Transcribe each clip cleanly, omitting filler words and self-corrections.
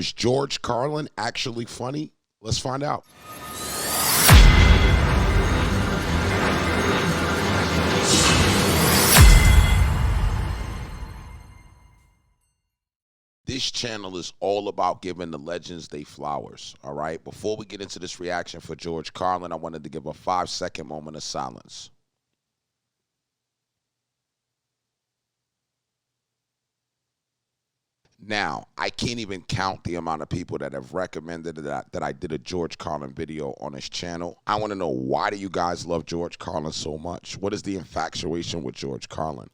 Was George Carlin actually funny? Let's find out. This channel is all about giving the legends their flowers, all right? Before we get into this reaction for George Carlin, I wanted to give a 5-second moment of silence. Now, I can't even count the amount of people that have recommended that I did a George Carlin video on his channel. I want to know, why do you guys love George Carlin so much? What is the infatuation with George Carlin?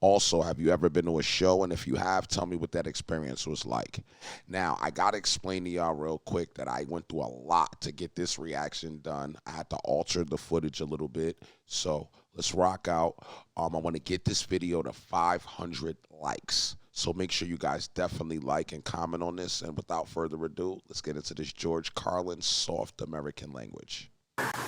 Also, have you ever been to a show? And if you have, tell me what that experience was like. Now, I got to explain to y'all real quick that I went through a lot to get this reaction done. I had to alter the footage a little bit. So let's rock out. I want to get this video to 500 likes. So make sure you guys definitely like and comment on this. And without further ado, let's get into this George Carlin soft American language.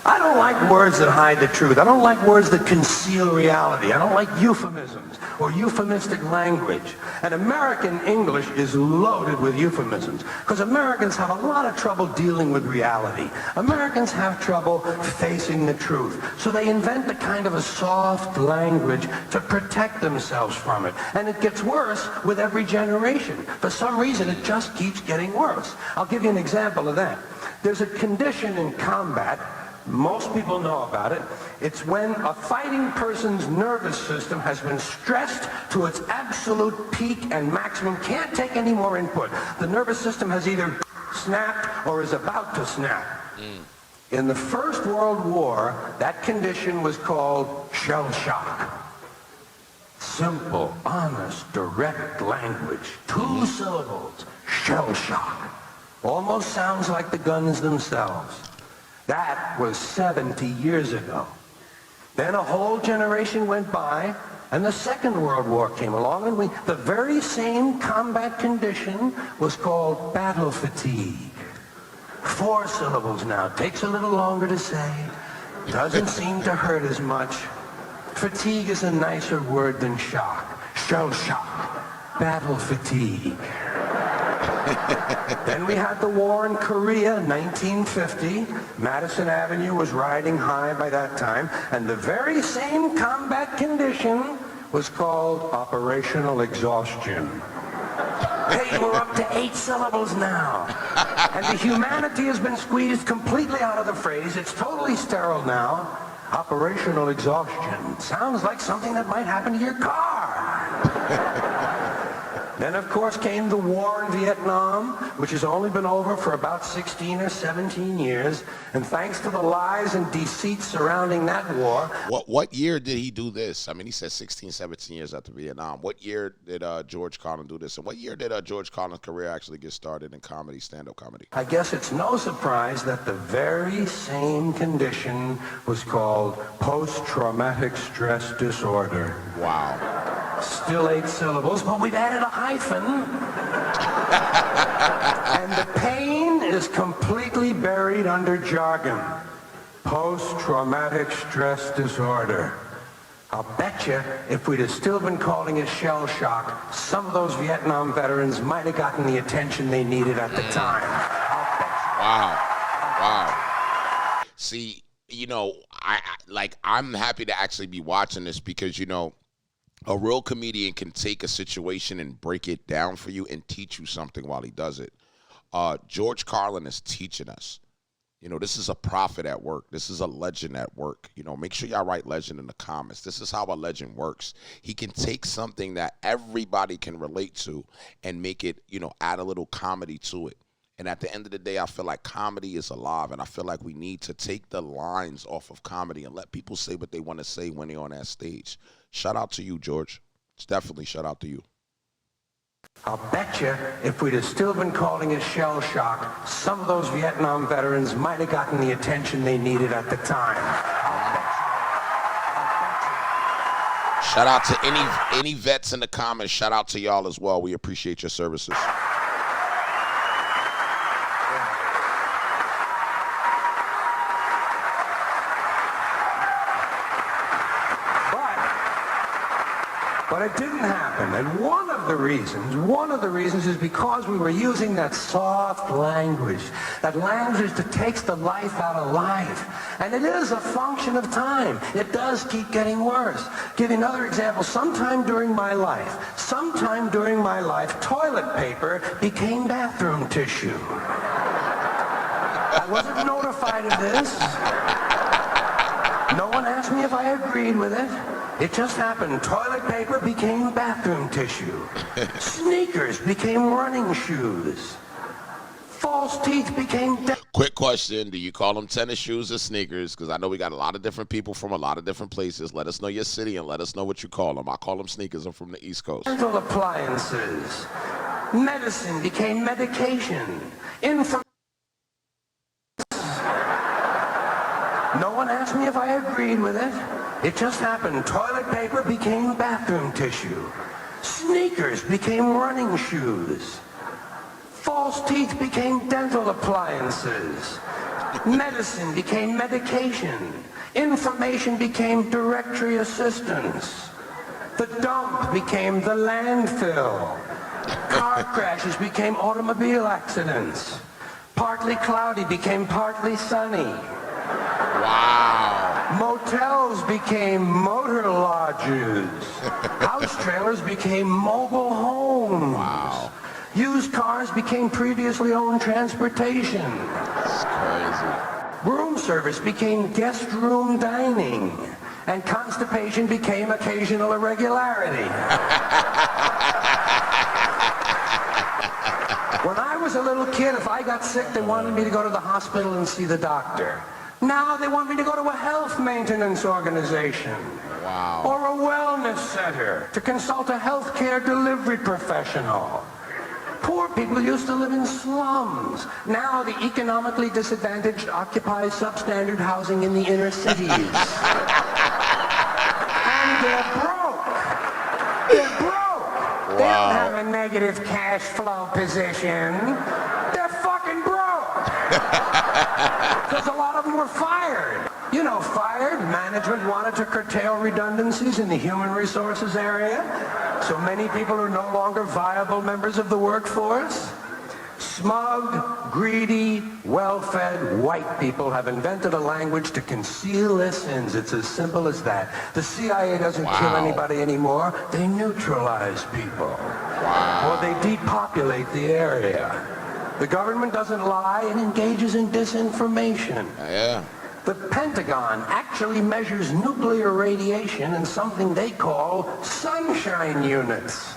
I don't like words that hide the truth. I don't like words that conceal reality. I don't like euphemisms or euphemistic language. And American English is loaded with euphemisms because Americans have a lot of trouble dealing with reality. Americans have trouble facing the truth. So they invent a kind of a soft language to protect themselves from it. And it gets worse with every generation. For some reason, it just keeps getting worse. I'll give you an example of that. There's a condition in combat, most people know about it. It's when a fighting person's nervous system has been stressed to its absolute peak and maximum, can't take any more input. The nervous system has either snapped or is about to snap. In the First World War, that condition was called shell shock. Simple, honest, direct language. 2 syllables, shell shock. Almost sounds like the guns themselves. That was 70 years ago. Then a whole generation went by, and the Second World War came along, and the very same combat condition was called battle fatigue. 4 syllables now. Takes a little longer to say. Doesn't seem to hurt as much. Fatigue is a nicer word than shock. Shell shock. Battle fatigue. Then we had the war in Korea, 1950. Madison Avenue was riding high by that time, and the very same combat condition was called operational exhaustion. Hey, we're up to 8 syllables now. And the humanity has been squeezed completely out of the phrase. It's totally sterile now. Operational exhaustion. Sounds like something that might happen to your car. Then, of course, came the war in Vietnam, which has only been over for about 16 or 17 years. And thanks to the lies and deceit surrounding that war. What year did he do this? I mean, he said 16, 17 years after Vietnam. What year did George Carlin do this? And what year did George Carlin's career actually get started in comedy, stand-up comedy? I guess it's no surprise that the very same condition was called post-traumatic stress disorder. Wow. Still 8 syllables, but we've added a hyphen. And the pain is completely buried under jargon. Post-traumatic stress disorder. I'll bet you if we'd have still been calling it shell shock, some of those Vietnam veterans might have gotten the attention they needed at the time. Wow. Wow. See, you know, I'm happy to actually be watching this because, you know, a real comedian can take a situation and break it down for you and teach you something while he does it. George Carlin is teaching us. You know, this is a prophet at work. This is a legend at work. You know, make sure y'all write legend in the comments. This is how a legend works. He can take something that everybody can relate to and make it, you know, add a little comedy to it. And at the end of the day, I feel like comedy is alive, and I feel like we need to take the lines off of comedy and let people say what they want to say when they're on that stage. Shout out to you, George. It's definitely shout out to you. I'll bet you if we'd have still been calling it shell shock, some of those Vietnam veterans might have gotten the attention they needed at the time. Shout out to any vets in the comments. Shout out to y'all as well. We appreciate your services. But it didn't happen. And one of One of the reasons is because we were using that soft language, that language that takes the life out of life. And it is a function of time. It does keep getting worse. Give you another example. Sometime during my life, toilet paper became bathroom tissue. I wasn't notified of this. No one asked me if I agreed with it. It just happened. Toilet paper became bathroom tissue. Sneakers became running shoes. False teeth became... Quick question. Do you call them tennis shoes or sneakers? Because I know we got a lot of different people from a lot of different places. Let us know your city and let us know what you call them. I call them sneakers. I'm from the East Coast. Dental appliances. Medicine became medication. No one asked me if I agreed with it. It just happened. Toilet paper became bathroom tissue. Sneakers became running shoes. False teeth became dental appliances. Medicine became medication. Information became directory assistance. The dump became the landfill. Car crashes became automobile accidents. Partly cloudy became partly sunny. Wow. Motels became motor lodges. House trailers became mobile homes. Wow. Used cars became previously owned transportation. That's crazy. Room service became guest room dining. And constipation became occasional irregularity. When I was a little kid, if I got sick, they wanted me to go to the hospital and see the doctor. Now they want me to go to a health maintenance organization. Wow. Or a wellness center to consult a health care delivery professional. Poor people used to live in slums. Now the economically disadvantaged occupy substandard housing in the inner cities. And they're broke. They're broke. Wow. They don't have a negative cash flow position. They're fucking broke. Because a lot of them were fired. You know, fired. Management wanted to curtail redundancies in the human resources area. So many people are no longer viable members of the workforce. Smug, greedy, well-fed white people have invented a language to conceal their sins. It's as simple as that. The CIA doesn't kill anybody anymore. They neutralize people. Or they depopulate the area. The government doesn't lie, it engages in disinformation. Yeah. The Pentagon actually measures nuclear radiation in something they call sunshine units.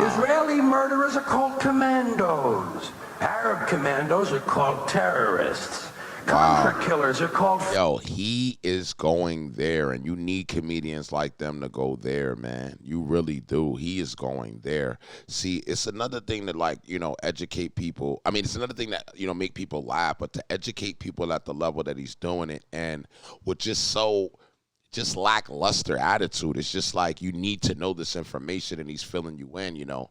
Israeli murderers are called commandos. Arab commandos are called terrorists. Contra killers are called... Yo, he is going there, and you need comedians like them to go there, man. You really do. He is going there. See, it's another thing to, like, you know, educate people. I mean, it's another thing that, you know, make people laugh, but to educate people at the level that he's doing it, and with just lackluster attitude. It's just like, you need to know this information, and he's filling you in, you know.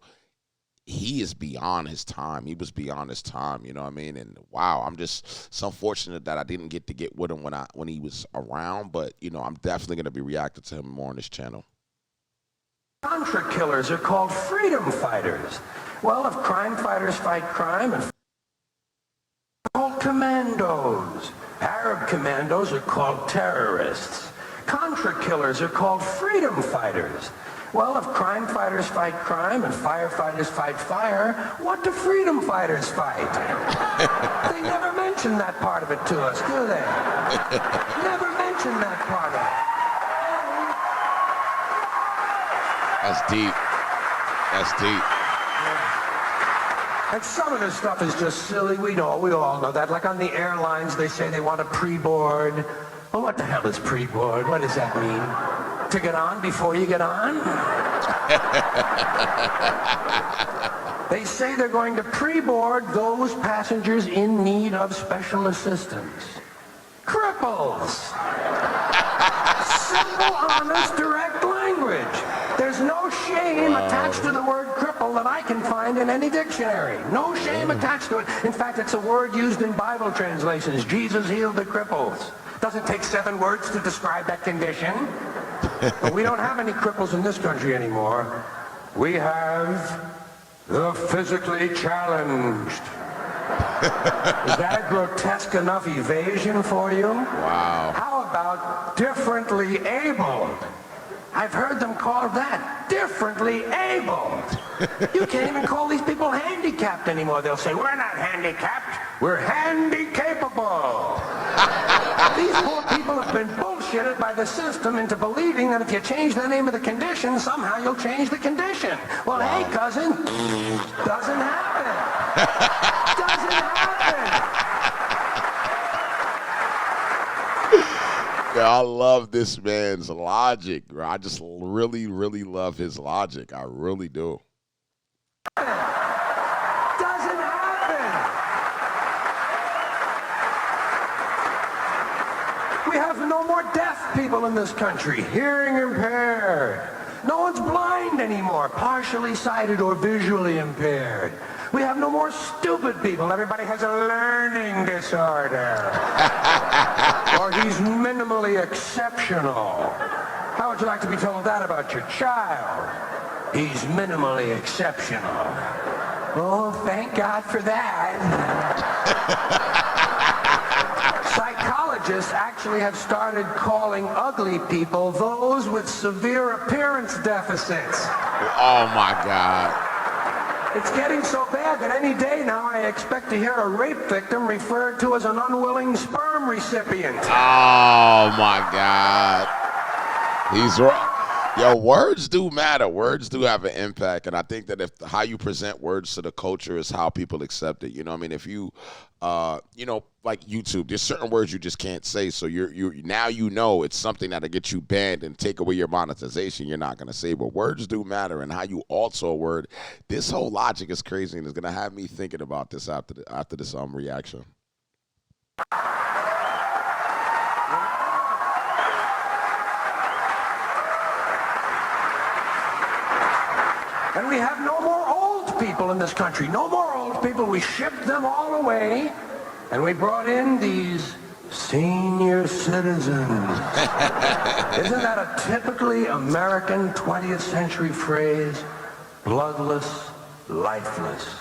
He is beyond his time. He was beyond his time, you know what I mean? And wow, I'm just so fortunate that I didn't get to get with him when he was around, but you know, I'm definitely going to be reacting to him more on this channel. Contra killers are called freedom fighters. Well, if crime fighters fight crime, and called commandos. Arab commandos are called terrorists. Contra killers are called freedom fighters. Well, if crime fighters fight crime and firefighters fight fire, what do freedom fighters fight? They never mention that part of it to us, do they? Never mention that part of it. That's deep. That's deep. And some of this stuff is just silly. We all know that. Like on the airlines, they say they want a pre-board. Well, what the hell is pre-board? What does that mean? To get on before you get on? They say they're going to pre-board those passengers in need of special assistance. Cripples. Simple, honest, direct language. There's no shame attached to the word cripple that I can find in any dictionary. No shame attached to it. In fact, it's a word used in Bible translations. Jesus healed the cripples. Doesn't take 7 words to describe that condition. But we don't have any cripples in this country anymore. We have the physically challenged. Is that a grotesque enough evasion for you? Wow. How about differently abled? I've heard them call that differently abled. You can't even call these people handicapped anymore. They'll say, we're not handicapped, we're handy-capable. These poor people have been bullshitted by the system into believing that if you change the name of the condition, somehow you'll change the condition. Well, hey, cousin, doesn't happen. Doesn't happen. Yeah, I love this man's logic, bro. I just really, really love his logic. I really do. Doesn't happen. We have no more deaf people in this country, hearing impaired. No one's blind anymore, partially sighted or visually impaired. We have no more stupid people. Everybody has a learning disorder. Or he's minimally exceptional. How would you like to be told that about your child? He's minimally exceptional. Oh, thank God for that. Psychologists actually have started calling ugly people those with severe appearance deficits. Oh, my God. It's getting so bad that any day now I expect to hear a rape victim referred to as an unwilling sperm recipient. Oh, my God. He's right. Yo, words do matter. Words do have an impact, and I think that if how you present words to the culture is how people accept it. You know what I mean? If you, like YouTube, there's certain words you just can't say, so you now you know it's something that'll get you banned and take away your monetization. You're not gonna say, but words do matter, and how you alter a word. This whole logic is crazy, and it's gonna have me thinking about this after this reaction. And we have no more old people in this country. No more old people. We shipped them all away. And we brought in these senior citizens. Isn't that a typically American 20th century phrase? Bloodless, lifeless.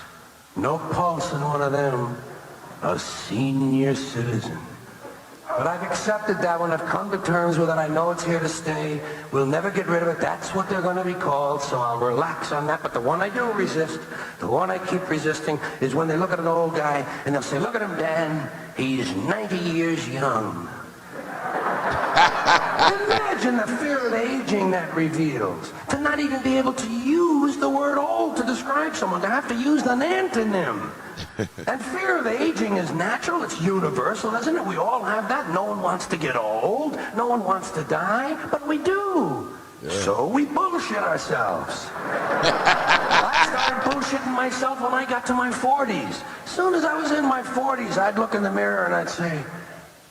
No pulse in one of them. A senior citizen. But I've accepted that one. I've come to terms with it. I know it's here to stay. We'll never get rid of it. That's what they're going to be called, so I'll relax on that. But the one I do resist, the one I keep resisting, is when they look at an old guy and they'll say, look at him, Dan. He's 90 years young. Imagine the fear of aging that reveals. To not even be able to use the word old to describe someone. To have to use an antonym. And fear of aging is natural. It's universal, isn't it? We all have that. No one wants to get old. No one wants to die. But we do. Yeah. So we bullshit ourselves. I started bullshitting myself when I got to my 40s. As soon as I was in my 40s, I'd look in the mirror and I'd say,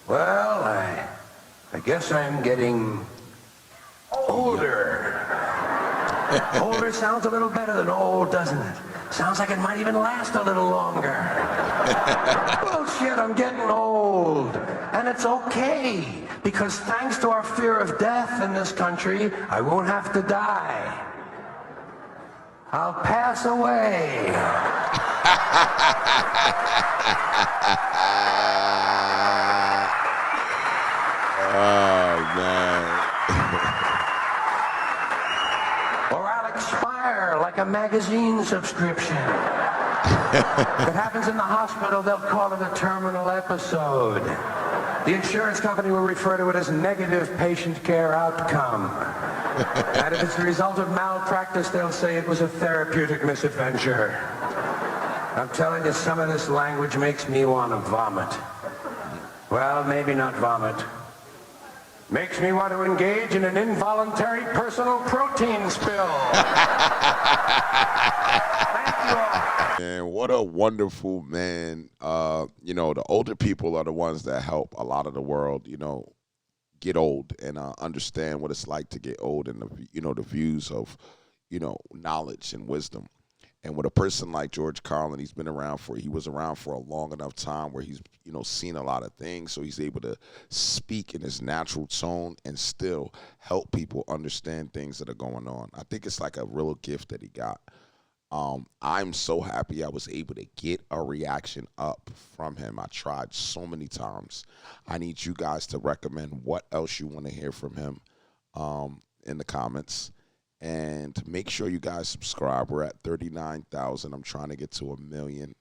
well, I guess I'm getting older. Older sounds a little better than old, doesn't it? Sounds like it might even last a little longer. Bullshit, I'm getting old. And it's okay, because thanks to our fear of death in this country, I won't have to die. I'll pass away. Oh, man. Or I'll expire like a magazine subscription. If it happens in the hospital, they'll call it a terminal episode. The insurance company will refer to it as negative patient care outcome. And if it's the result of malpractice, they'll say it was a therapeutic misadventure. I'm telling you, some of this language makes me want to vomit. Well, maybe not vomit. Makes me want to engage in an involuntary personal protein spill. Thank you all. And what a wonderful man. The older people are the ones that help a lot of the world, get old and understand what it's like to get old, and the views of, knowledge and wisdom. And with a person like George Carlin, he was around for a long enough time where he's, seen a lot of things. So he's able to speak in his natural tone and still help people understand things that are going on. I think it's like a real gift that he got. I'm so happy I was able to get a reaction up from him. I tried so many times. I need you guys to recommend what else you want to hear from him in the comments. And make sure you guys subscribe. We're at 39,000. I'm trying to get to 1 million.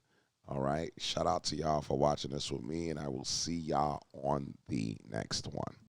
All right. Shout out to y'all for watching this with me, and I will see y'all on the next one.